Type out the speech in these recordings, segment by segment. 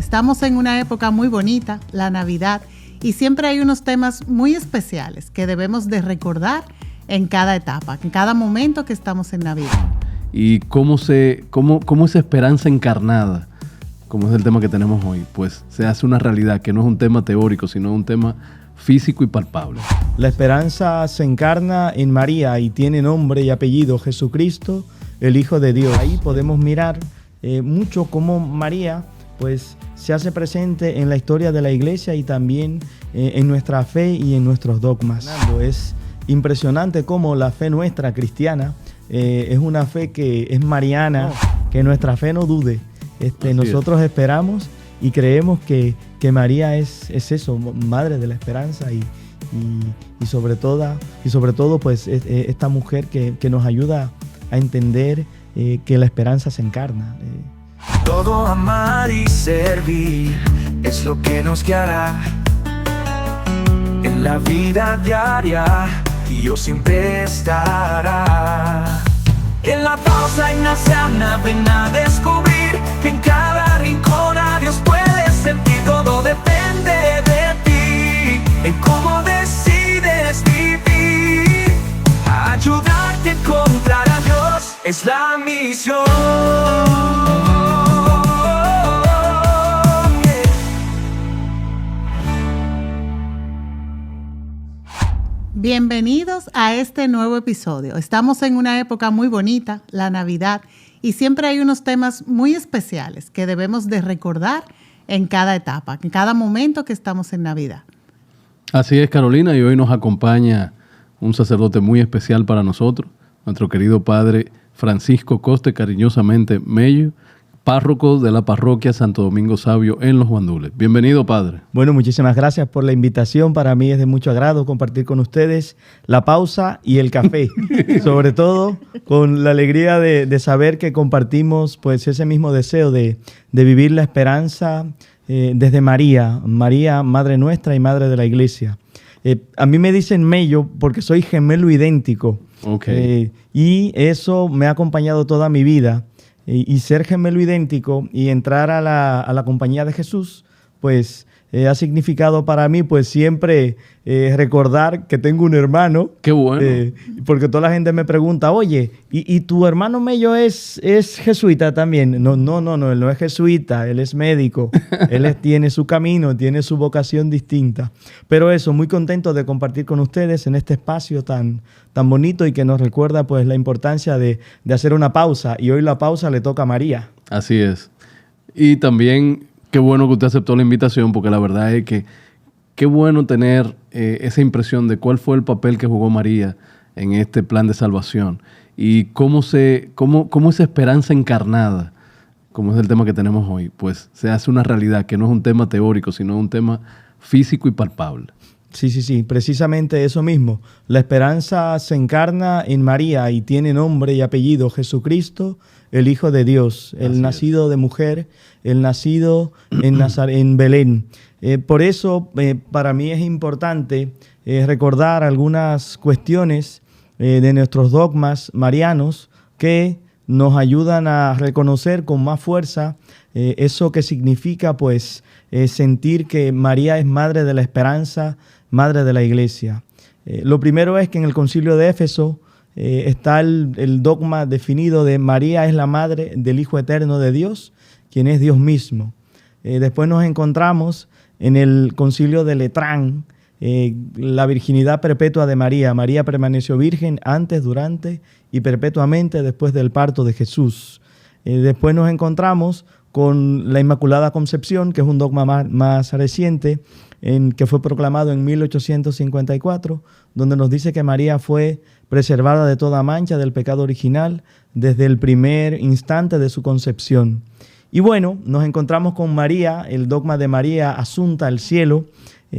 Estamos en una época muy bonita, la Navidad, y siempre hay unos temas muy especiales que debemos de recordar en cada etapa, en cada momento que estamos en Navidad. Y cómo esa esperanza encarnada, como es el tema que tenemos hoy, pues se hace una realidad, que no es un tema teórico, sino un tema físico y palpable. La esperanza se encarna en María y tiene nombre y apellido Jesucristo, el Hijo de Dios. Ahí podemos mirar mucho cómo María pues se hace presente en la historia de la iglesia y también en nuestra fe y en nuestros dogmas. Es impresionante cómo la fe nuestra cristiana es una fe que es mariana, que nuestra fe no dude. Nosotros esperamos y creemos que María es eso, madre de la esperanza y sobre todo pues esta mujer que nos ayuda a entender que la esperanza se encarna. Todo amar y servir es lo que nos guiará en la vida diaria, y Dios siempre estará. En la pausa ignaciana ven a descubrir que en cada rincón a Dios puedes sentir. Todo depende de ti, en cómo decides vivir. Ayudarte a encontrar a Dios es la misión. Bienvenidos a este nuevo episodio. Estamos en una época muy bonita, la Navidad, y siempre hay unos temas muy especiales que debemos de recordar en cada etapa, en cada momento que estamos en Navidad. Así es, Carolina, y hoy nos acompaña un sacerdote muy especial para nosotros, nuestro querido padre Francisco Coste, cariñosamente Mello, párroco de la parroquia Santo Domingo Sabio en Los Guandules. Bienvenido, padre. Bueno, muchísimas gracias por la invitación. Para mí es de mucho agrado compartir con ustedes la pausa y el café. Sobre todo con la alegría de saber que compartimos pues ese mismo deseo de vivir la esperanza desde María, Madre nuestra y Madre de la Iglesia. A mí me dicen Mello porque soy gemelo idéntico. Okay. Y eso me ha acompañado toda mi vida. Y ser gemelo idéntico y entrar a la compañía de Jesús, pues ha significado para mí pues siempre recordar que tengo un hermano. ¡Qué bueno! Porque toda la gente me pregunta, oye, ¿y tu hermano Mello es jesuita también? No, él no es jesuita, él es médico. Él tiene su camino, tiene su vocación distinta. Pero eso, muy contento de compartir con ustedes en este espacio tan bonito y que nos recuerda pues la importancia de hacer una pausa. Y hoy la pausa le toca a María. Así es. Y también qué bueno que usted aceptó la invitación, porque la verdad es que qué bueno tener esa impresión de cuál fue el papel que jugó María en este plan de salvación y cómo esa esperanza encarnada, como es el tema que tenemos hoy, pues se hace una realidad, que no es un tema teórico, sino un tema físico y palpable. Sí, precisamente eso mismo. La esperanza se encarna en María y tiene nombre y apellido Jesucristo, el Hijo de Dios, el nacido de mujer, el nacido en Belén. Por eso, para mí es importante recordar algunas cuestiones de nuestros dogmas marianos que nos ayudan a reconocer con más fuerza eso que significa pues sentir que María es madre de la esperanza, madre de la iglesia. Lo primero es que en el Concilio de Éfeso está el dogma definido de María es la madre del Hijo Eterno de Dios, quien es Dios mismo. Después nos encontramos en el Concilio de Letrán, la virginidad perpetua de María. María permaneció virgen antes, durante y perpetuamente después del parto de Jesús. Después nos encontramos con la Inmaculada Concepción, que es un dogma más reciente, que fue proclamado en 1854, donde nos dice que María fue preservada de toda mancha del pecado original desde el primer instante de su concepción. Y bueno, nos encontramos con María, el dogma de María asunta al cielo.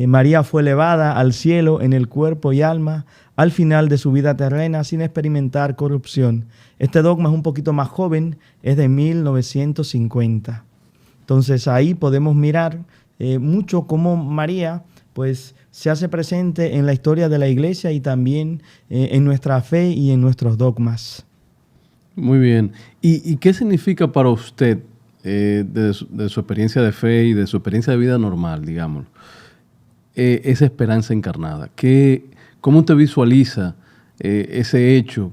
María fue elevada al cielo en el cuerpo y alma al final de su vida terrena sin experimentar corrupción. Este dogma es un poquito más joven, es de 1950. Entonces ahí podemos mirar mucho cómo María pues se hace presente en la historia de la iglesia y también en nuestra fe y en nuestros dogmas. Muy bien. ¿Y qué significa para usted de su experiencia de fe y de su experiencia de vida normal, digamos, esa esperanza encarnada. ¿Cómo usted visualiza ese hecho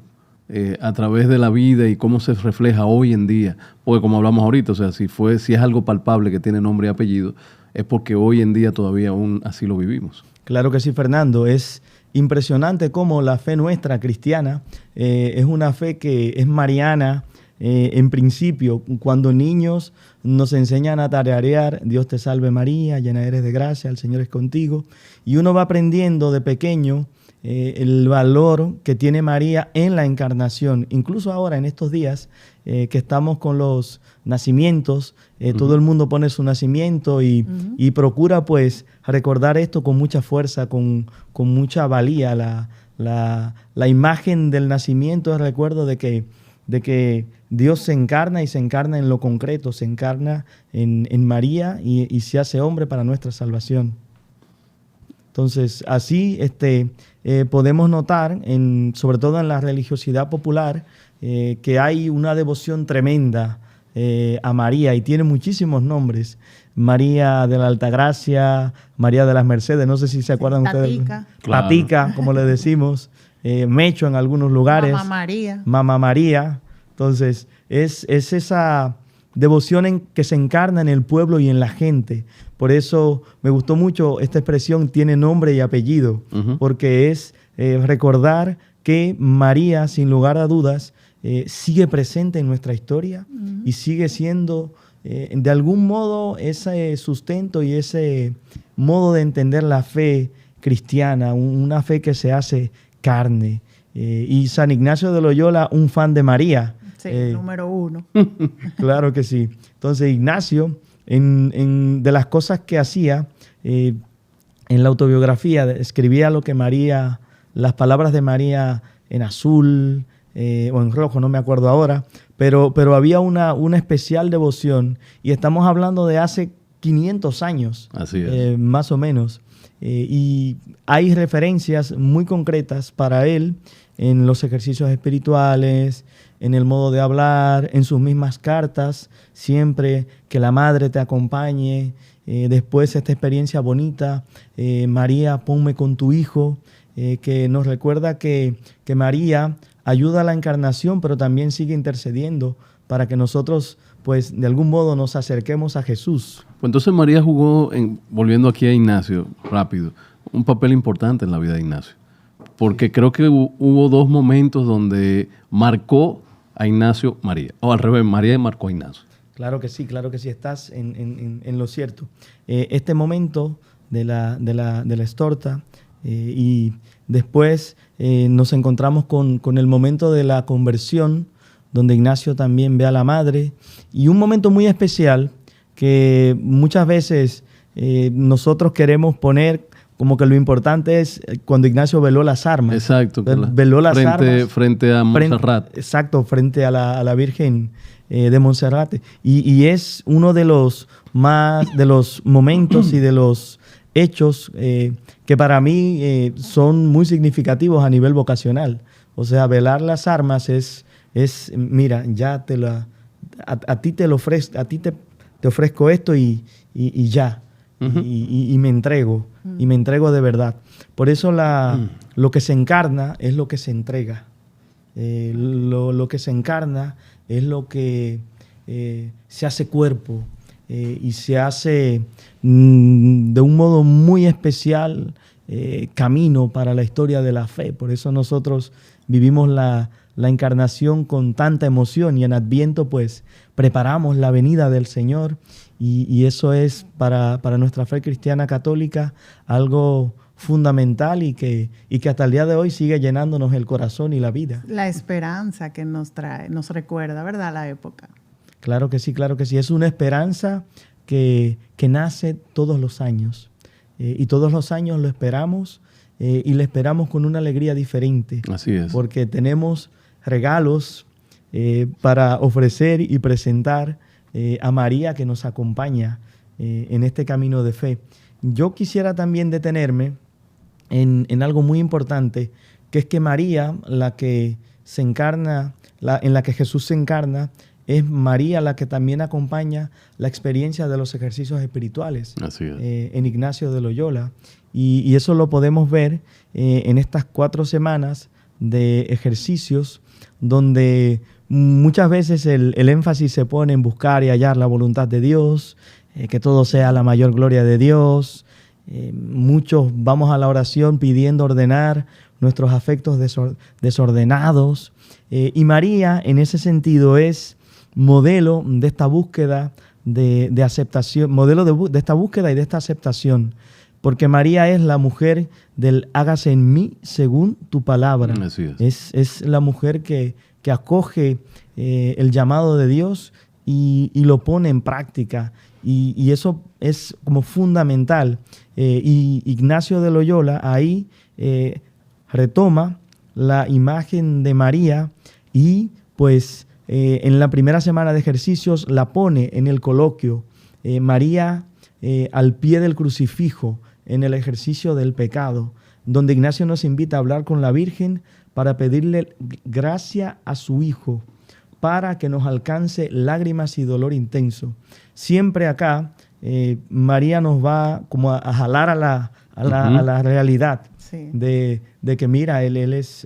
a través de la vida y cómo se refleja hoy en día? Porque como hablamos ahorita, o sea, si es algo palpable que tiene nombre y apellido, es porque hoy en día todavía aún así lo vivimos. Claro que sí, Fernando. Es impresionante cómo la fe nuestra cristiana es una fe que es mariana. En principio, cuando niños nos enseñan a tararear Dios te salve María, llena eres de gracia, el Señor es contigo, y uno va aprendiendo de pequeño el valor que tiene María en la encarnación. Incluso ahora, en estos días que estamos con los nacimientos, todo el mundo pone su nacimiento y procura pues recordar esto con mucha fuerza, con mucha valía. La imagen del nacimiento es recuerdo de que Dios se encarna y se encarna en lo concreto, se encarna en María y se hace hombre para nuestra salvación. Entonces, así podemos notar, sobre todo en la religiosidad popular, que hay una devoción tremenda a María y tiene muchísimos nombres. María de la Altagracia, María de las Mercedes, no sé si se acuerdan ustedes. Claro. Tatica, como le decimos. Mecho en algunos lugares. Mamá María. Entonces, es esa devoción que se encarna en el pueblo y en la gente. Por eso me gustó mucho esta expresión, tiene nombre y apellido, porque es recordar que María, sin lugar a dudas, sigue presente en nuestra historia y sigue siendo, de algún modo, ese sustento y ese modo de entender la fe cristiana, una fe que se hace carne. Y San Ignacio de Loyola, un fan de María. Sí, número 1. Claro que sí. Entonces, Ignacio, de las cosas que hacía, en la autobiografía, escribía lo que María, las palabras de María en azul o en rojo, no me acuerdo ahora, pero había una especial devoción, y estamos hablando de hace 500 años. Así es. Más o menos. Y hay referencias muy concretas para él en los ejercicios espirituales, en el modo de hablar, en sus mismas cartas, siempre que la madre te acompañe. Después esta experiencia bonita, María, ponme con tu hijo, que nos recuerda que María ayuda a la encarnación, pero también sigue intercediendo para que nosotros, pues, de algún modo nos acerquemos a Jesús. Pues entonces María jugó, volviendo aquí a Ignacio, rápido, un papel importante en la vida de Ignacio. Porque creo que hubo dos momentos donde marcó a Ignacio María. O al revés, María marcó a Ignacio. Claro que sí, estás en lo cierto. Este momento de la estorta y después nos encontramos con el momento de la conversión, donde Ignacio también ve a la madre, y un momento muy especial que muchas veces nosotros queremos poner como que lo importante es cuando Ignacio veló las armas. Exacto. Veló las armas. Frente a Montserrat. Exacto, frente a la Virgen de Montserrat. Y es uno de los momentos y de los hechos que para mí son muy significativos a nivel vocacional. O sea, velar las armas es mira, ya a ti te ofrezco esto y ya. Y me entrego. Y me entrego de verdad. Por eso lo que se encarna es lo que se entrega. Lo que se encarna es lo que se hace cuerpo y se hace de un modo muy especial camino para la historia de la fe. Por eso nosotros vivimos la encarnación con tanta emoción, y en Adviento pues preparamos la venida del Señor, y eso es para nuestra fe cristiana católica algo fundamental y que hasta el día de hoy sigue llenándonos el corazón y la vida. La esperanza que nos trae, nos recuerda, ¿verdad?, la época. Claro que sí. Es una esperanza que nace todos los años, y todos los años lo esperamos, y lo esperamos con una alegría diferente. Así es. Porque tenemos regalos para ofrecer y presentar a María, que nos acompaña en este camino de fe. Yo quisiera también detenerme en algo muy importante, que es que María, la que se encarna, en la que Jesús se encarna, es María la que también acompaña la experiencia de los ejercicios espirituales. Así es. En Ignacio de Loyola. Y eso lo podemos ver en estas 4 semanas de ejercicios donde muchas veces el énfasis se pone en buscar y hallar la voluntad de Dios, que todo sea la mayor gloria de Dios. Muchos vamos a la oración pidiendo ordenar nuestros afectos desordenados. Y María, en ese sentido, es modelo de esta búsqueda de aceptación, modelo de esta búsqueda y de esta aceptación. Porque María es la mujer del hágase en mí según tu palabra. Así es. Es la mujer que acoge el llamado de Dios y lo pone en práctica. Y eso es como fundamental. Y Ignacio de Loyola ahí retoma la imagen de María y pues en la primera semana de ejercicios la pone en el coloquio. María al pie del crucifijo, en el ejercicio del pecado, donde Ignacio nos invita a hablar con la Virgen para pedirle gracia a su Hijo, para que nos alcance lágrimas y dolor intenso. Siempre acá, María nos va como a jalar a la realidad, Sí. de que mira, él es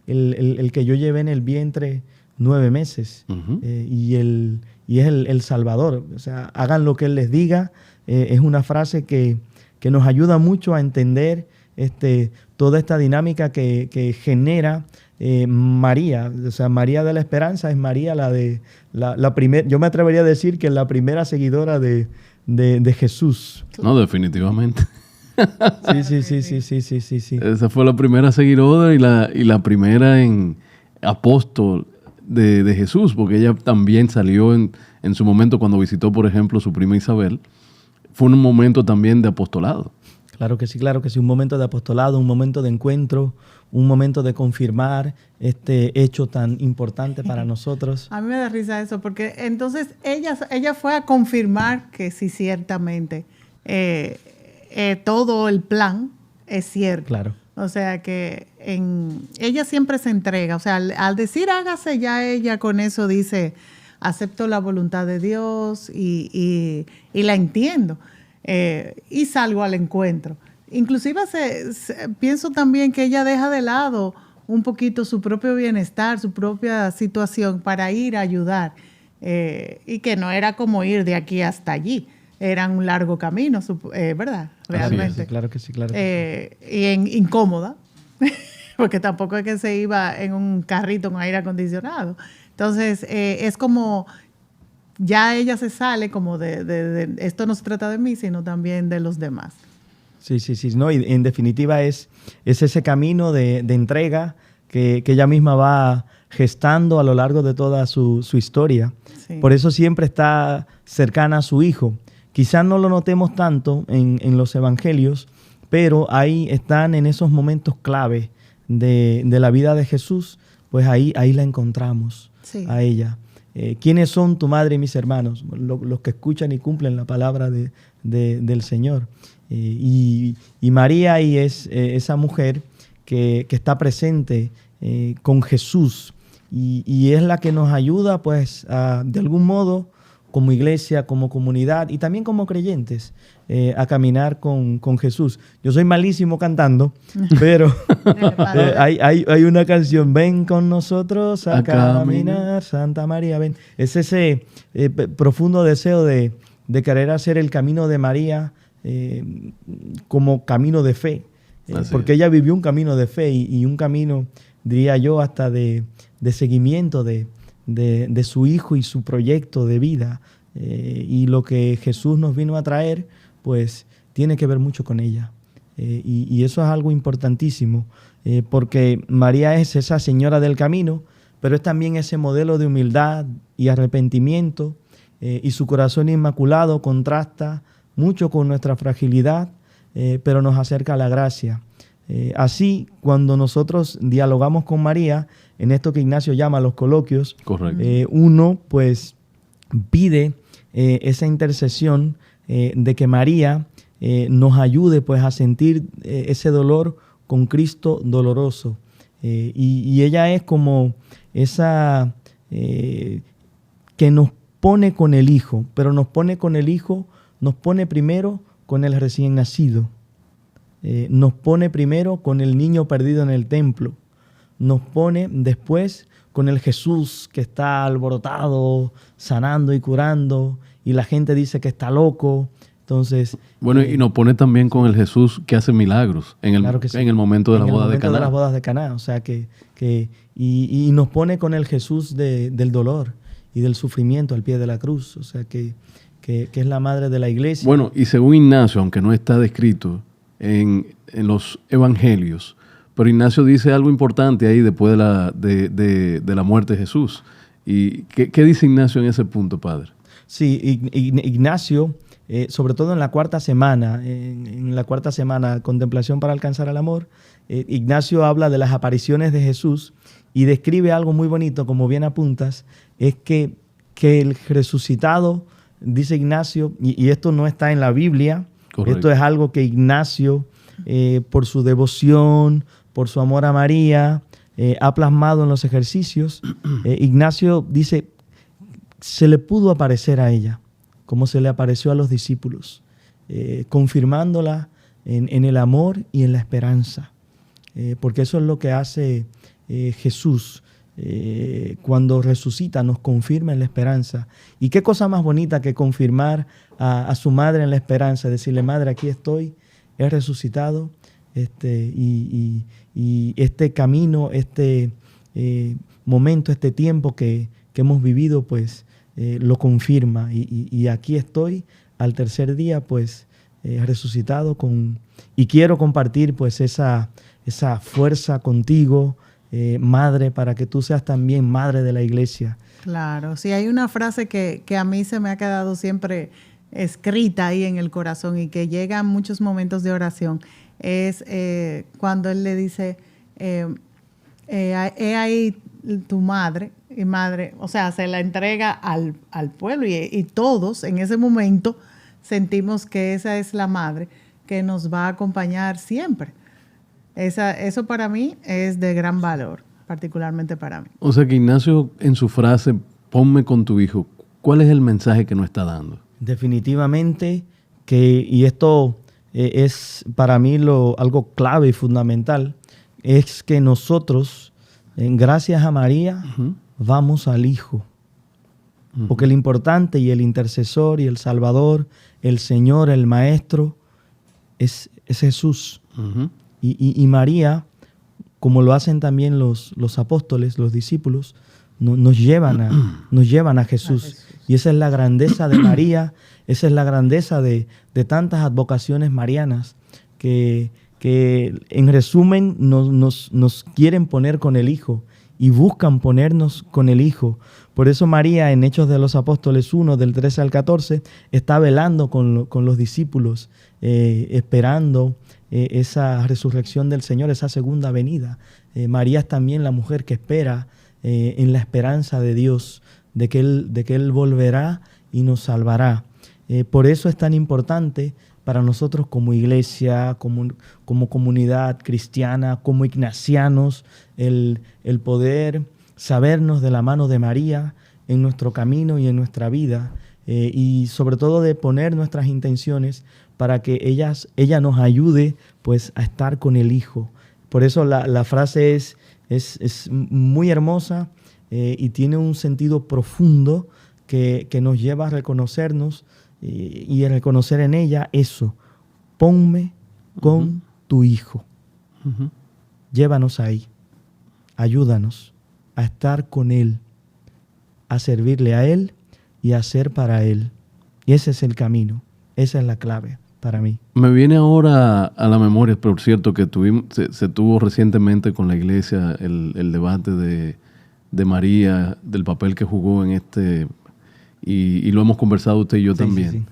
el que yo llevé en el vientre 9 meses, y es el Salvador. O sea, hagan lo que Él les diga. Es una frase que nos ayuda mucho a entender toda esta dinámica que genera María. O sea, María de la Esperanza es María la primera, yo me atrevería a decir que es la seguidora de Jesús. No, definitivamente. Sí. Esa fue la primera seguidora y la primera en apóstol de Jesús, porque ella también salió en su momento cuando visitó, por ejemplo, su prima Isabel. Fue un momento también de apostolado. Claro que sí, un momento de apostolado, un momento de encuentro, un momento de confirmar este hecho tan importante para nosotros. A mí me da risa eso, porque entonces ella fue a confirmar que sí, ciertamente, todo el plan es cierto. Claro. O sea que ella siempre se entrega. O sea, al decir hágase, ya ella con eso dice, acepto la voluntad de Dios y la entiendo. Y salgo al encuentro. Inclusive pienso también que ella deja de lado un poquito su propio bienestar, su propia situación para ir a ayudar. Y que no era como ir de aquí hasta allí. Era un largo camino, ¿verdad? Realmente. Sí, claro que sí. Y incómoda, porque tampoco es que se iba en un carrito con aire acondicionado. Entonces, es como ya ella se sale como de esto no se trata de mí, sino también de los demás. Sí. No, y en definitiva es ese camino de entrega que ella misma va gestando a lo largo de toda su historia. Sí. Por eso siempre está cercana a su Hijo. Quizás no lo notemos tanto en los evangelios, pero ahí están en esos momentos clave de la vida de Jesús, pues ahí la encontramos, Sí. a ella. ¿Quiénes son tu madre y mis hermanos? Los que escuchan y cumplen la palabra del Señor. Y María ahí es esa mujer que está presente con Jesús y es la que nos ayuda, pues, de algún modo, como iglesia, como comunidad y también como creyentes, a caminar con Jesús. Yo soy malísimo cantando, pero hay una canción, ven con nosotros a caminar, Santa María, ven. Es ese profundo deseo de querer hacer el camino de María como camino de fe, porque ella vivió un camino de fe y un camino, diría yo, hasta de seguimiento de su Hijo y su proyecto de vida. Y lo que Jesús nos vino a traer, pues tiene que ver mucho con ella. Y eso es algo importantísimo, porque María es esa señora del camino, pero es también ese modelo de humildad y arrepentimiento, y su corazón inmaculado contrasta mucho con nuestra fragilidad, pero nos acerca a la gracia. Así, cuando nosotros dialogamos con María, en esto que Ignacio llama los coloquios, correcto, uno pues pide esa intercesión de que María nos ayude pues a sentir ese dolor con Cristo doloroso. Y ella es como esa que nos pone con el Hijo, pero nos pone con el Hijo, nos pone primero con el recién nacido, nos pone primero con el niño perdido en el templo, nos pone después con el Jesús que está alborotado, sanando y curando, y la gente dice que está loco. Entonces, bueno, y nos pone también con el Jesús que hace milagros en el, claro que sí, en el momento de la boda de Caná. De las bodas de Caná. O sea, y nos pone con el Jesús del dolor y del sufrimiento al pie de la cruz. O sea, que es la madre de la iglesia. Bueno, y según Ignacio, aunque no está descrito en los evangelios, pero Ignacio dice algo importante ahí después de la muerte de Jesús. ¿Y qué dice Ignacio en ese punto, padre? Sí, Ignacio, sobre todo en la cuarta semana, Contemplación para alcanzar el amor, Ignacio habla de las apariciones de Jesús y describe algo muy bonito, como bien apuntas, es que el resucitado, dice Ignacio, y esto no está en la Biblia, correcto, esto es algo que Ignacio, por su devoción, por su amor a María, ha plasmado en los ejercicios. Ignacio dice, se le pudo aparecer a ella, como se le apareció a los discípulos, confirmándola en el amor y en la esperanza. Porque eso es lo que hace Jesús. Cuando resucita nos confirma en la esperanza. Y qué cosa más bonita que confirmar a su madre en la esperanza, decirle, madre, aquí estoy, he resucitado, y este camino, este momento, este tiempo que hemos vivido, pues lo confirma. Y aquí estoy al tercer día, pues resucitado y quiero compartir pues esa fuerza contigo, madre, para que tú seas también madre de la iglesia. Claro, sí, hay una frase que a mí se me ha quedado siempre escrita ahí en el corazón y que llega en muchos momentos de oración, es cuando él le dice, he ahí tu madre, y madre, o sea, se la entrega al pueblo y todos en ese momento sentimos que esa es la madre que nos va a acompañar siempre. Eso para mí es de gran valor, particularmente para mí. O sea que Ignacio, en su frase, ponme con tu hijo, ¿cuál es el mensaje que nos está dando? Definitivamente y esto es para mí algo clave y fundamental, es que nosotros, gracias a María, vamos al Hijo. Porque el importante y el intercesor y el Salvador, el Señor, el Maestro, es Jesús. Y María, como lo hacen también los apóstoles, los discípulos, nos llevan a Jesús. Y esa es la grandeza de María, esa es la grandeza de tantas advocaciones marianas que en resumen nos quieren poner con el Hijo y buscan ponernos con el Hijo. Por eso María, en Hechos de los Apóstoles 1, del 13 al 14, está velando con los discípulos, esperando esa resurrección del Señor, esa segunda venida. María es también la mujer que espera en la esperanza de Dios, de que Él volverá y nos salvará. Por eso es tan importante para nosotros como iglesia, como comunidad cristiana, como ignacianos, el poder sabernos de la mano de María en nuestro camino y en nuestra vida, y sobre todo de poner nuestras intenciones para que ella nos ayude pues a estar con el Hijo. Por eso la frase es muy hermosa y tiene un sentido profundo que nos lleva a reconocernos y a reconocer en ella eso. Ponme con tu Hijo. Llévanos ahí. Ayúdanos a estar con Él, a servirle a Él y a ser para Él. Y ese es el camino, esa es la clave para mí. Me viene ahora a la memoria, por cierto, que se tuvo recientemente con la iglesia el debate de María, del papel que jugó en y lo hemos conversado usted y yo también.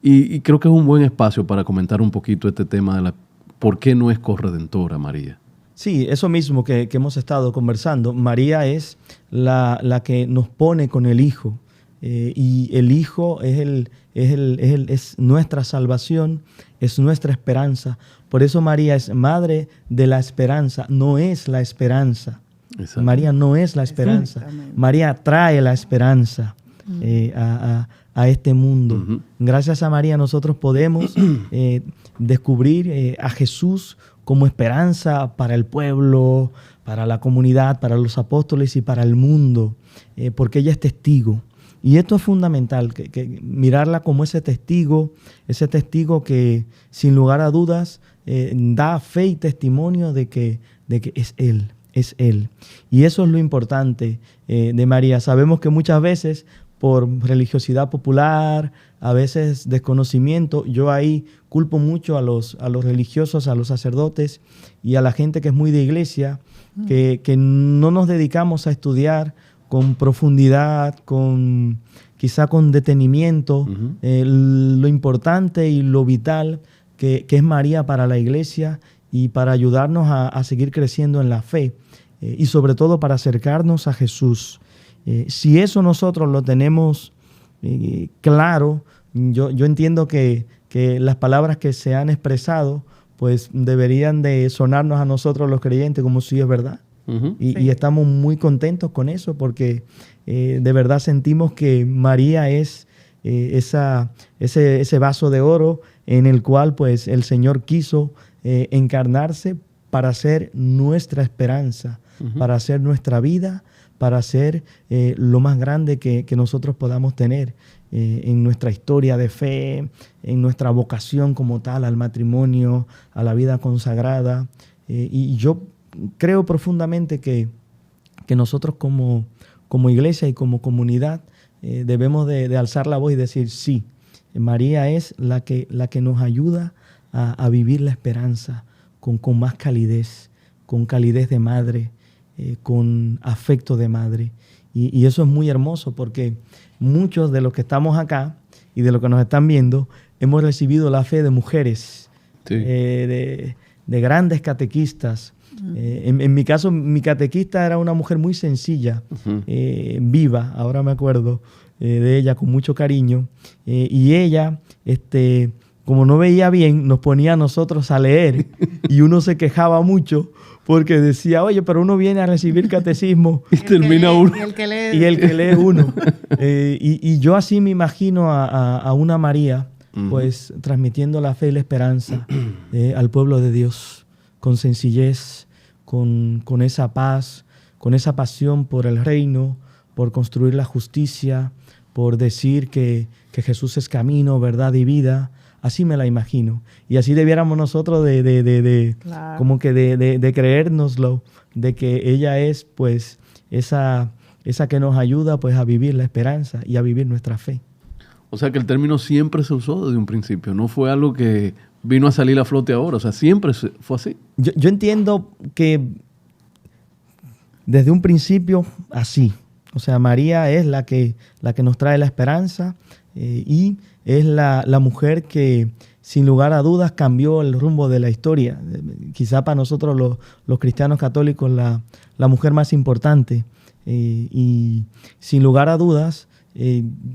Sí. Y creo que es un buen espacio para comentar un poquito este tema de ¿por qué no es corredentora María? Sí, eso mismo que hemos estado conversando. María es la que nos pone con el Hijo. Y el Hijo es nuestra salvación, es nuestra esperanza. Por eso María es madre de la esperanza, no es la esperanza. Exacto. María no es la esperanza. Exactamente. María trae la esperanza a este mundo. Ujú. Gracias a María nosotros podemos descubrir a Jesús como esperanza para el pueblo, para la comunidad, para los apóstoles y para el mundo, porque ella es testigo. Y esto es fundamental, que mirarla como ese testigo que sin lugar a dudas da fe y testimonio de que es Él. Es Él. Y eso es lo importante de María. Sabemos que muchas veces por religiosidad popular, a veces desconocimiento, yo ahí culpo mucho a los religiosos, a los sacerdotes y a la gente que es muy de iglesia, que no nos dedicamos a estudiar con profundidad, quizá con detenimiento, lo importante y lo vital que es María para la iglesia y para ayudarnos a seguir creciendo en la fe y sobre todo para acercarnos a Jesús. Si eso nosotros lo tenemos claro, yo entiendo que las palabras que se han expresado pues deberían de sonarnos a nosotros los creyentes como si es verdad. Ujú. Y estamos muy contentos con eso porque de verdad sentimos que María es ese vaso de oro en el cual pues el Señor quiso encarnarse para ser nuestra esperanza, para ser nuestra vida, para ser lo más grande que nosotros podamos tener en nuestra historia de fe, en nuestra vocación como tal, al matrimonio, a la vida consagrada. Y yo creo profundamente que nosotros como iglesia y como comunidad debemos de alzar la voz y decir sí, María es la que nos ayuda a vivir la esperanza con más calidez, con calidez de madre, con afecto de madre. Y eso es muy hermoso porque muchos de los que estamos acá y de los que nos están viendo hemos recibido la fe de mujeres, Sí. de grandes catequistas. En mi caso, mi catequista era una mujer muy sencilla, viva, ahora me acuerdo de ella con mucho cariño. Y ella, como no veía bien, nos ponía a nosotros a leer y uno se quejaba mucho porque decía, oye, pero uno viene a recibir catecismo Y termina uno. Y el que y el que lee uno. Y yo así me imagino a una María, pues transmitiendo la fe y la esperanza al pueblo de Dios, con sencillez, con esa paz, con esa pasión por el reino, por construir la justicia, por decir que Jesús es camino, verdad y vida. Así me la imagino. Y así debiéramos nosotros Claro. como que de creérnoslo, de que ella es pues esa que nos ayuda pues a vivir la esperanza y a vivir nuestra fe. O sea que el término siempre se usó desde un principio, no fue algo que vino a salir a flote ahora, o sea, siempre fue así. Yo entiendo que desde un principio así. O sea, María es la que nos trae la esperanza y es la mujer que sin lugar a dudas cambió el rumbo de la historia. Quizá para nosotros los cristianos católicos la mujer más importante. Y sin lugar a dudas,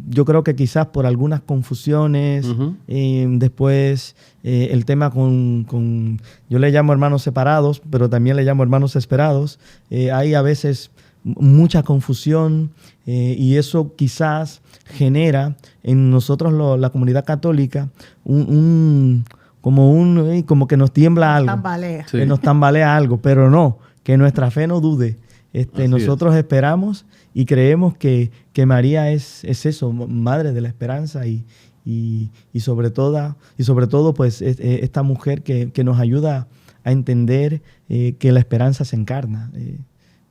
yo creo que quizás por algunas confusiones, después el tema con yo le llamo hermanos separados, pero también le llamo hermanos esperados, hay a veces mucha confusión y eso quizás genera en nosotros la comunidad católica como que nos tiembla algo, Tambalea. Sí. que nos tambalea algo, pero no, que nuestra fe no dude. Así Nosotros esperamos y creemos que María es eso, madre de la esperanza y sobre todo pues esta mujer que nos ayuda a entender que la esperanza se encarna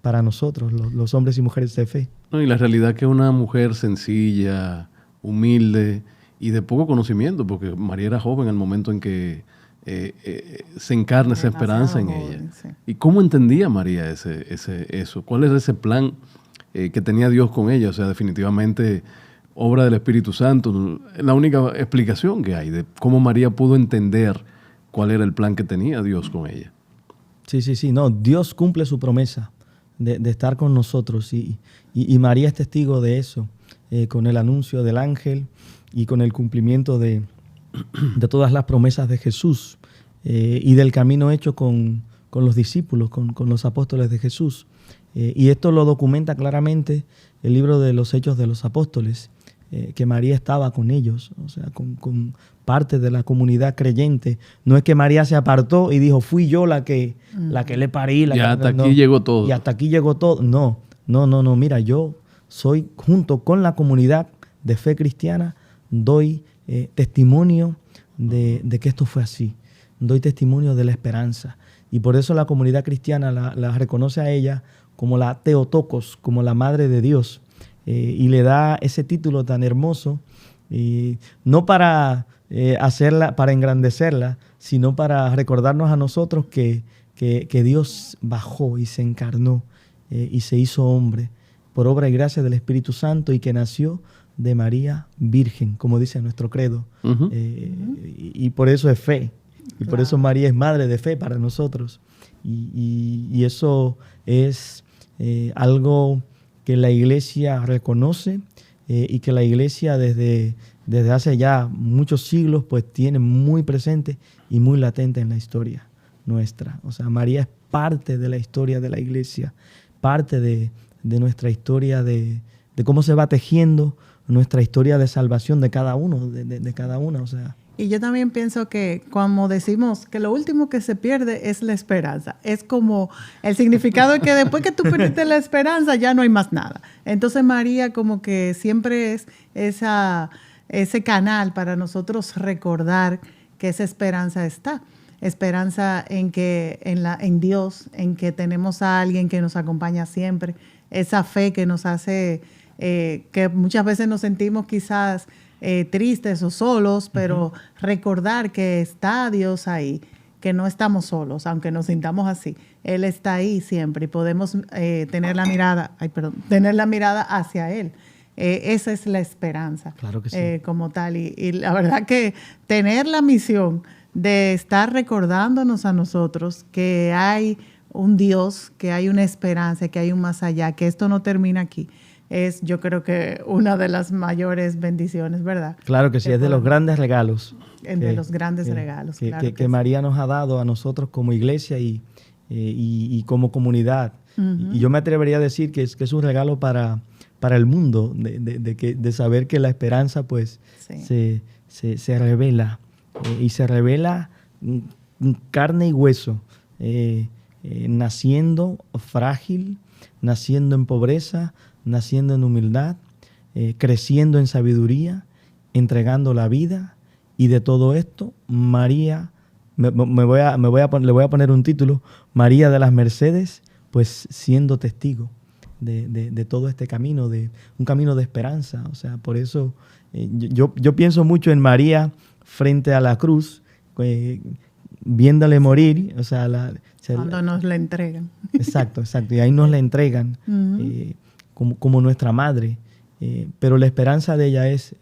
para nosotros, los hombres y mujeres de fe. No, y la realidad es que es una mujer sencilla, humilde y de poco conocimiento, porque María era joven en el momento en que se encarna esa esperanza en Demasiado ella. joven, sí. ¿Y cómo entendía María eso? ¿Cuál era ese plan que tenía Dios con ella? O sea, definitivamente obra del Espíritu Santo. La única explicación que hay de cómo María pudo entender cuál era el plan que tenía Dios con ella. Sí. No, Dios cumple su promesa de estar con nosotros y María es testigo de eso, con el anuncio del ángel y con el cumplimiento de todas las promesas de Jesús y del camino hecho con los discípulos, con los apóstoles de Jesús. Y esto lo documenta claramente el libro de los Hechos de los Apóstoles, que María estaba con ellos, o sea, con parte de la comunidad creyente. No es que María se apartó y dijo, fui yo la que le parí. Aquí llegó todo. Y hasta aquí llegó todo. No, mira, yo soy, junto con la comunidad de fe cristiana, doy testimonio de que esto fue así. Doy testimonio de la esperanza. Y por eso la comunidad cristiana la reconoce a ella como la Theotokos, como la Madre de Dios. Y le da ese título tan hermoso, no para hacerla, para engrandecerla, sino para recordarnos a nosotros que Dios bajó y se encarnó y se hizo hombre por obra y gracia del Espíritu Santo, y que nació de María Virgen, como dice nuestro credo. Uh-huh. Y por eso es fe, y por eso María es madre de fe para nosotros. Y eso es algo que la Iglesia reconoce, y que la Iglesia desde hace ya muchos siglos pues tiene muy presente y muy latente en la historia nuestra. O sea, María es parte de la historia de la Iglesia, parte de nuestra historia de cómo se va tejiendo nuestra historia de salvación de cada uno, de cada una. O sea, y yo también pienso que cuando decimos que lo último que se pierde es la esperanza, es como el significado de que después que tú perdiste la esperanza ya no hay más nada. Entonces María como que siempre es ese canal para nosotros recordar que esa esperanza está. Esperanza en Dios, en que tenemos a alguien que nos acompaña siempre, esa fe que nos hace que muchas veces nos sentimos quizás tristes o solos, pero recordar que está Dios ahí, que no estamos solos, aunque nos sintamos así. Él está ahí siempre y podemos tener la mirada hacia Él. Esa es la esperanza, claro que sí. Como tal. Y la verdad que tener la misión de estar recordándonos a nosotros que hay un Dios, que hay una esperanza, que hay un más allá, que esto no termina aquí, es yo creo que una de las mayores bendiciones, ¿verdad? Claro que sí, es de los grandes regalos. De los grandes regalos, claro. Que María nos ha dado a nosotros como iglesia y como comunidad. Uh-huh. Y yo me atrevería a decir que es un regalo para el mundo, de saber que la esperanza pues sí. se revela, y se revela carne y hueso, naciendo frágil, naciendo en pobreza, naciendo en humildad, creciendo en sabiduría, entregando la vida. Y de todo esto, María, le voy a poner un título, María de las Mercedes, pues siendo testigo de todo este camino, de un camino de esperanza. O sea, por eso yo pienso mucho en María frente a la cruz, viéndole morir, o sea, cuando nos la entregan. Exacto, y ahí nos la entregan. Uh-huh. Como nuestra madre, pero la esperanza de ella es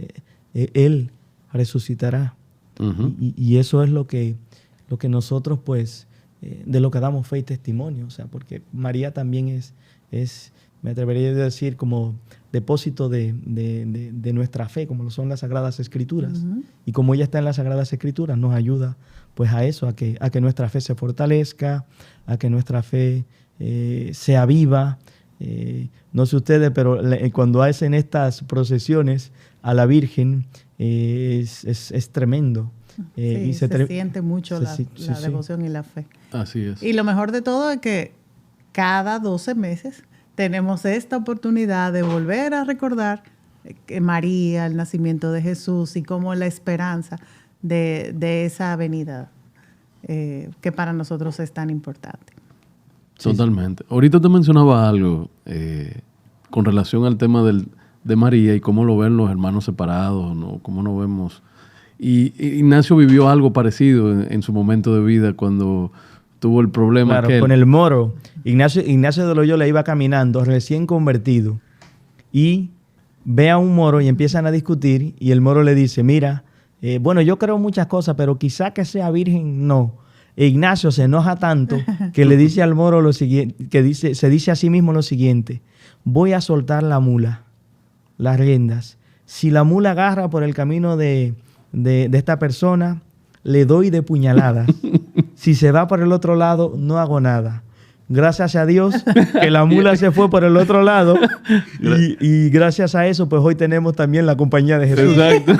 Él resucitará. Uh-huh. Y eso es lo que nosotros pues de lo que damos fe y testimonio, o sea, porque María también es me atrevería a decir como depósito de nuestra fe, como lo son las Sagradas Escrituras. Uh-huh. Y como ella está en las Sagradas Escrituras, nos ayuda pues a eso, a que nuestra fe se fortalezca, a que nuestra fe sea viva. No sé ustedes, pero cuando hacen estas procesiones a la Virgen es tremendo. Y se siente mucho la devoción y la fe. Así es. Y lo mejor de todo es que cada 12 meses tenemos esta oportunidad de volver a recordar que María, el nacimiento de Jesús y cómo la esperanza de esa venida que para nosotros es tan importante. Totalmente. Ahorita te mencionaba algo con relación al tema de María y cómo lo ven los hermanos separados, ¿no? Cómo nos vemos. Y Ignacio vivió algo parecido en su momento de vida cuando tuvo el problema. Claro, con el moro. Ignacio de Loyola iba caminando, recién convertido, y ve a un moro y empiezan a discutir, y el moro le dice, mira, bueno, yo creo muchas cosas, pero quizá que sea virgen, no. E Ignacio se enoja tanto que le dice al moro lo siguiente, se dice a sí mismo lo siguiente: voy a soltar la mula, las riendas. Si la mula agarra por el camino de esta persona, le doy de puñaladas. Si se va por el otro lado, no hago nada. Gracias a Dios que la mula se fue por el otro lado y gracias a eso pues hoy tenemos también la compañía de Jesús. Exacto.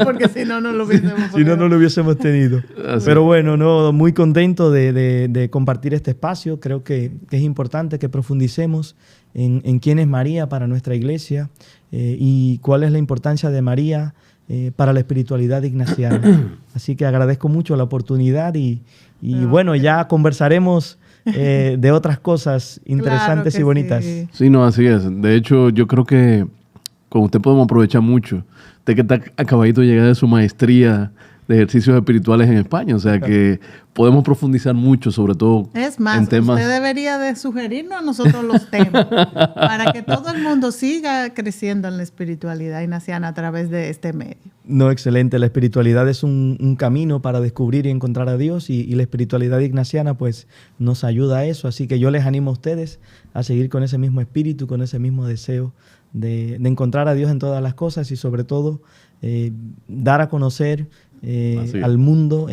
Porque si no, no lo hubiésemos Si no, no lo hubiésemos tenido. Así. Pero bueno, no, muy contento de compartir este espacio. Creo que es importante que profundicemos en quién es María para nuestra iglesia y cuál es la importancia de María para la espiritualidad ignaciana. Así que agradezco mucho la oportunidad y bueno, ya conversaremos de otras cosas interesantes Claro que y bonitas. sí. Sí, no, así es. De hecho, yo creo que con usted podemos aprovechar mucho de que está acabadito de llegar de su maestría de ejercicios espirituales en España. O sea que podemos profundizar mucho, sobre todo Es más, en temas... usted debería de sugerirnos a nosotros los temas para que todo el mundo siga creciendo en la espiritualidad ignaciana a través de este medio. No, excelente. La espiritualidad es un camino para descubrir y encontrar a Dios y la espiritualidad ignaciana pues nos ayuda a eso. Así que yo les animo a ustedes a seguir con ese mismo espíritu, con ese mismo deseo de encontrar a Dios en todas las cosas y sobre todo dar a conocer al mundo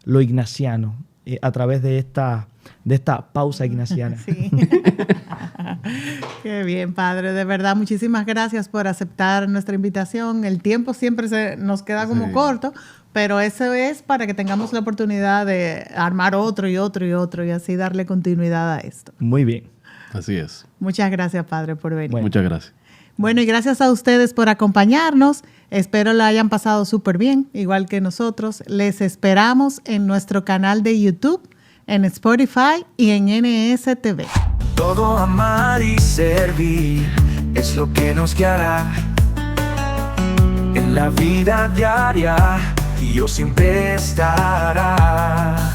lo ignaciano a través de esta pausa ignaciana. Sí. Qué bien, padre. De verdad, muchísimas gracias por aceptar nuestra invitación. El tiempo siempre nos queda como corto, pero eso es para que tengamos la oportunidad de armar otro y otro y otro y así darle continuidad a esto. Muy bien. Así es. Muchas gracias, padre, por venir. Bueno. Muchas gracias. Bueno, y gracias a ustedes por acompañarnos. Espero la hayan pasado súper bien, igual que nosotros. Les esperamos en nuestro canal de YouTube, en Spotify y en NSTV. Todo amar y servir es lo que nos guiará en la vida diaria. Dios siempre estará.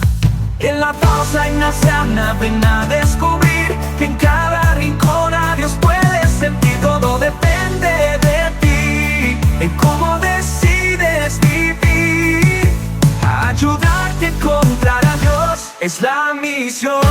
En la pausa ignaciana ven a descubrir que en cada rincón a Dios puedes sentir. Todo depende de ti, en cómo decides vivir. Ayudarte a encontrar a Dios es la misión.